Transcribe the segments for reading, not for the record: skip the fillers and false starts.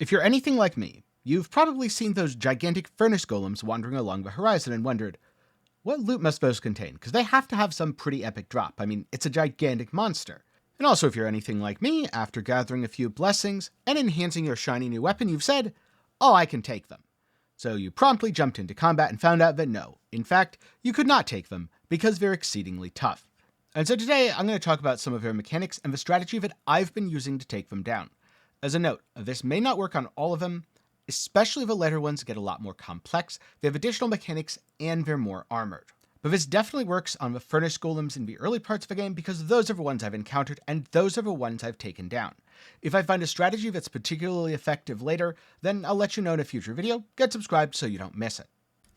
If you're anything like me, you've probably seen those gigantic Furnace Golems wandering along the horizon and wondered, what loot must those contain? Because they have to have some pretty epic drop. I mean, it's a gigantic monster. And also, if you're anything like me, after gathering a few blessings and enhancing your shiny new weapon, you've said, oh, I can take them. So you promptly jumped into combat and found out that no, in fact, you could not take them because they're exceedingly tough. And so today, I'm going to talk about some of their mechanics and the strategy that I've been using to take them down. As a note, this may not work on all of them, especially the later ones get a lot more complex, they have additional mechanics, and they're more armored. But this definitely works on the Furnace Golems in the early parts of the game because those are the ones I've encountered and those are the ones I've taken down. If I find a strategy that's particularly effective later, then I'll let you know in a future video. Get subscribed so you don't miss it.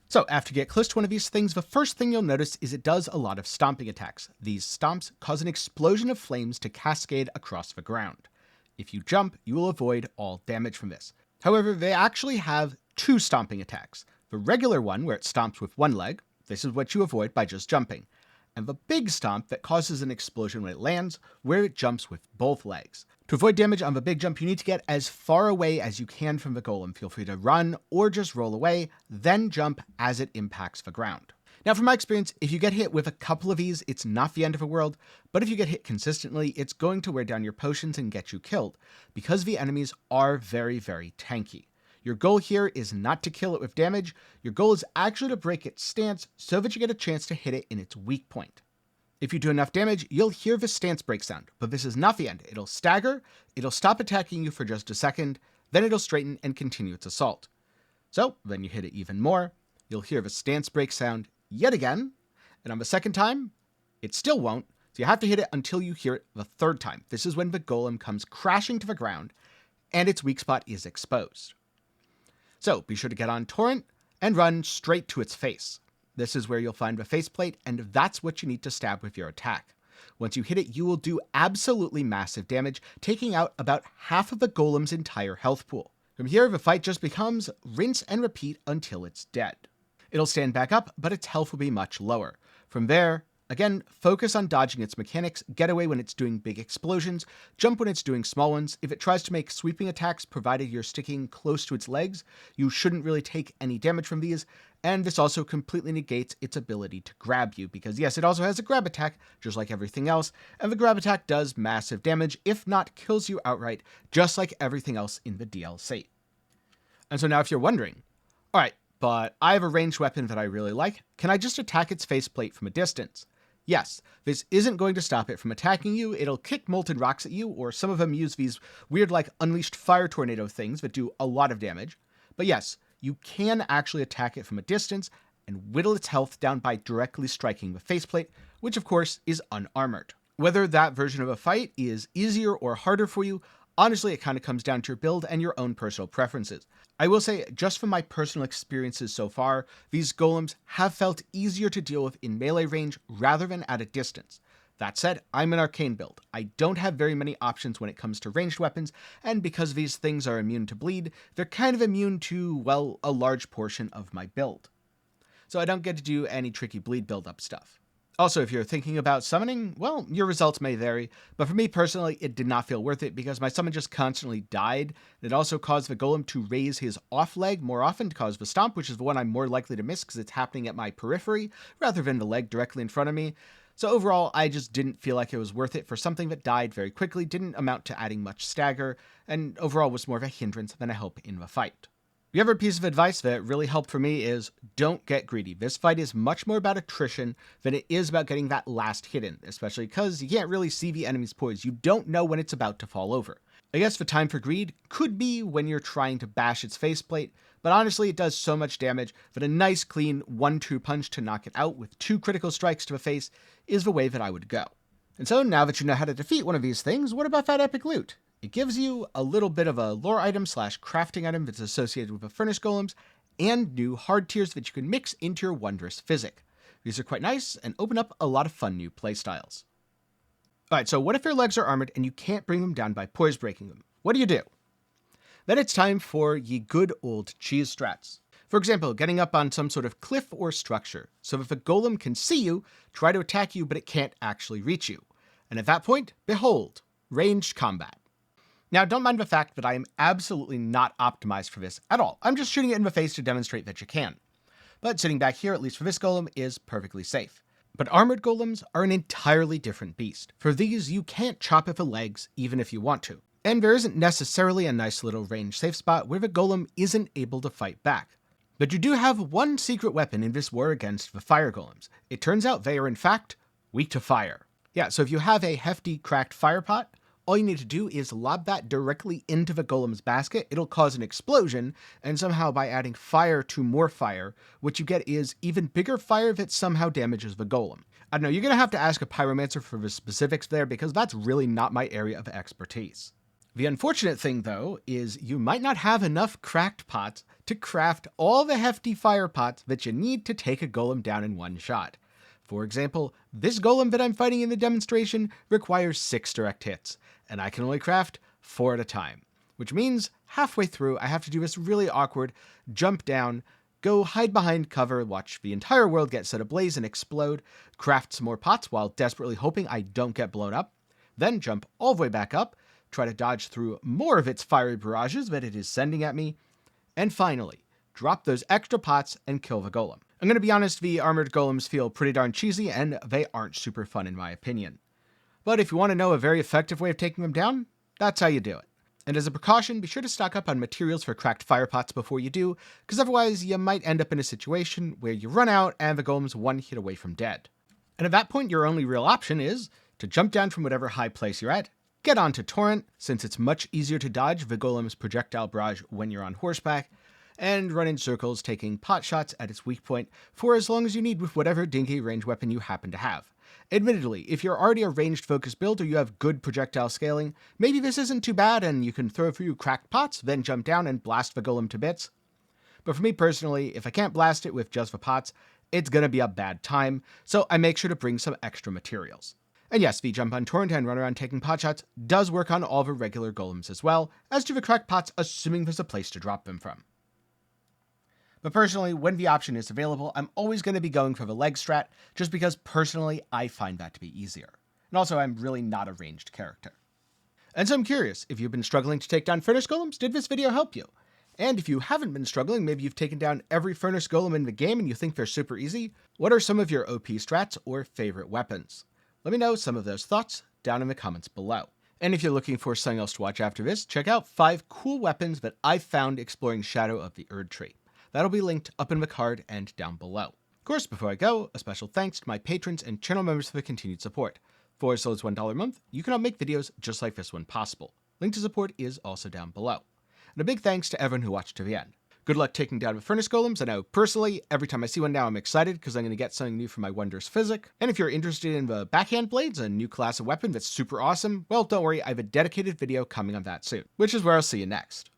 So after you get close to one of these things, the first thing you'll notice is it does a lot of stomping attacks. These stomps cause an explosion of flames to cascade across the ground. If you jump, you will avoid all damage from this. However, they actually have two stomping attacks. The regular one, where it stomps with one leg, this is what you avoid by just jumping. And the big stomp that causes an explosion when it lands, where it jumps with both legs. To avoid damage on the big jump, you need to get as far away as you can from the golem. Feel free to run or just roll away, then jump as it impacts the ground. Now, from my experience, if you get hit with a couple of these, it's not the end of the world, but if you get hit consistently, it's going to wear down your potions and get you killed, because the enemies are very, very tanky. Your goal here is not to kill it with damage, your goal is actually to break its stance so that you get a chance to hit it in its weak point. If you do enough damage, you'll hear the stance break sound, but this is not the end. It'll stagger, it'll stop attacking you for just a second, then it'll straighten and continue its assault. So, then you hit it even more, you'll hear the stance break sound yet again, and on the second time, it still won't, so you have to hit it until you hear it the third time. This is when the golem comes crashing to the ground, and its weak spot is exposed. So, be sure to get on Torrent, and run straight to its face. This is where you'll find the faceplate, and that's what you need to stab with your attack. Once you hit it, you will do absolutely massive damage, taking out about half of the golem's entire health pool. From here, the fight just becomes rinse and repeat until it's dead. It'll stand back up, but its health will be much lower. From there, again, focus on dodging its mechanics, get away when it's doing big explosions, jump when it's doing small ones. If it tries to make sweeping attacks, provided you're sticking close to its legs, you shouldn't really take any damage from these, and this also completely negates its ability to grab you, because yes, it also has a grab attack, just like everything else, and the grab attack does massive damage, if not kills you outright, just like everything else in the DLC. And so now if you're wondering, alright, but I have a ranged weapon that I really like, can I just attack its faceplate from a distance? Yes, this isn't going to stop it from attacking you, it'll kick molten rocks at you, or some of them use these weird like unleashed fire tornado things that do a lot of damage. But yes, you can actually attack it from a distance and whittle its health down by directly striking the faceplate, which of course is unarmored. Whether that version of a fight is easier or harder for you, honestly it kind of comes down to your build and your own personal preferences. I will say, just from my personal experiences so far, these golems have felt easier to deal with in melee range rather than at a distance. That said, I'm an arcane build. I don't have very many options when it comes to ranged weapons, and because these things are immune to bleed, they're kind of immune to, well, a large portion of my build. So I don't get to do any tricky bleed build-up stuff. Also, if you're thinking about summoning, well, your results may vary, but for me personally, it did not feel worth it because my summon just constantly died. It also caused the golem to raise his off leg more often to cause the stomp, which is the one I'm more likely to miss because it's happening at my periphery rather than the leg directly in front of me. So overall, I just didn't feel like it was worth it for something that died very quickly, didn't amount to adding much stagger, and overall was more of a hindrance than a help in the fight. The other piece of advice that really helped for me is don't get greedy. This fight is much more about attrition than it is about getting that last hit in, especially because you can't really see the enemy's poise. You don't know when it's about to fall over. I guess the time for greed could be when you're trying to bash its faceplate, but honestly it does so much damage that a nice clean 1-2 punch to knock it out with 2 critical strikes to the face is the way that I would go. And so now that you know how to defeat one of these things, what about that epic loot? It gives you a little bit of a lore item / crafting item that's associated with the Furnace Golems, and new hard tiers that you can mix into your wondrous physic. These are quite nice and open up a lot of fun new playstyles. Alright, so what if your legs are armored and you can't bring them down by poise breaking them? What do? Then it's time for ye good old cheese strats. For example, getting up on some sort of cliff or structure, so if a golem can see you, try to attack you, but it can't actually reach you. And at that point, behold, ranged combat. Now, don't mind the fact that I am absolutely not optimized for this at all. I'm just shooting it in the face to demonstrate that you can. But sitting back here, at least for this golem, is perfectly safe. But armored golems are an entirely different beast. For these, you can't chop at the legs, even if you want to. And there isn't necessarily a nice little range safe spot where the golem isn't able to fight back. But you do have one secret weapon in this war against the fire golems. It turns out they are in fact weak to fire. Yeah, so if you have a hefty cracked fire pot, all you need to do is lob that directly into the golem's basket. It'll cause an explosion, and somehow by adding fire to more fire, what you get is even bigger fire that somehow damages the golem. I don't know, you're gonna have to ask a pyromancer for the specifics there because that's really not my area of expertise. The unfortunate thing, though, is you might not have enough cracked pots to craft all the hefty fire pots that you need to take a golem down in one shot. For example, this golem that I'm fighting in the demonstration requires 6 direct hits, and I can only craft 4 at a time. Which means, halfway through, I have to do this really awkward jump down, go hide behind cover, watch the entire world get set ablaze and explode, craft some more pots while desperately hoping I don't get blown up, then jump all the way back up, try to dodge through more of its fiery barrages that it is sending at me, and finally, drop those extra pots and kill the golem. I'm gonna be honest, the armored golems feel pretty darn cheesy, and they aren't super fun in my opinion. But if you want to know a very effective way of taking them down, that's how you do it. And as a precaution, be sure to stock up on materials for cracked fire pots before you do, because otherwise you might end up in a situation where you run out and the golem's one hit away from dead. And at that point, your only real option is to jump down from whatever high place you're at, get onto Torrent, since it's much easier to dodge the golem's projectile barrage when you're on horseback, and run in circles taking pot shots at its weak point for as long as you need with whatever dinky range weapon you happen to have. Admittedly, if you're already a ranged focused build or you have good projectile scaling, maybe this isn't too bad and you can throw a few cracked pots, then jump down and blast the golem to bits. But for me personally, if I can't blast it with just the pots, it's gonna be a bad time, so I make sure to bring some extra materials. And yes, the jump on Torrent and run around taking pot shots does work on all the regular golems as well, as do the cracked pots, assuming there's a place to drop them from. But personally, when the option is available, I'm always going to be going for the leg strat, just because personally, I find that to be easier. And also, I'm really not a ranged character. And so I'm curious, if you've been struggling to take down Furnace Golems, did this video help you? And if you haven't been struggling, maybe you've taken down every Furnace Golem in the game and you think they're super easy, what are some of your OP strats or favorite weapons? Let me know some of those thoughts down in the comments below. And if you're looking for something else to watch after this, check out 5 cool weapons that I've found exploring Shadow of the Erdtree. That'll be linked up in the card and down below. Of course, before I go, a special thanks to my patrons and channel members for the continued support. For as low as $1 a month, you can help make videos just like this one possible. Link to support is also down below. And a big thanks to everyone who watched to the end. Good luck taking down the Furnace Golems. I know personally, every time I see one now, I'm excited because I'm going to get something new for my Wondrous Physic. And if you're interested in the Backhand Blades, a new class of weapon that's super awesome, well, don't worry, I have a dedicated video coming on that soon, which is where I'll see you next.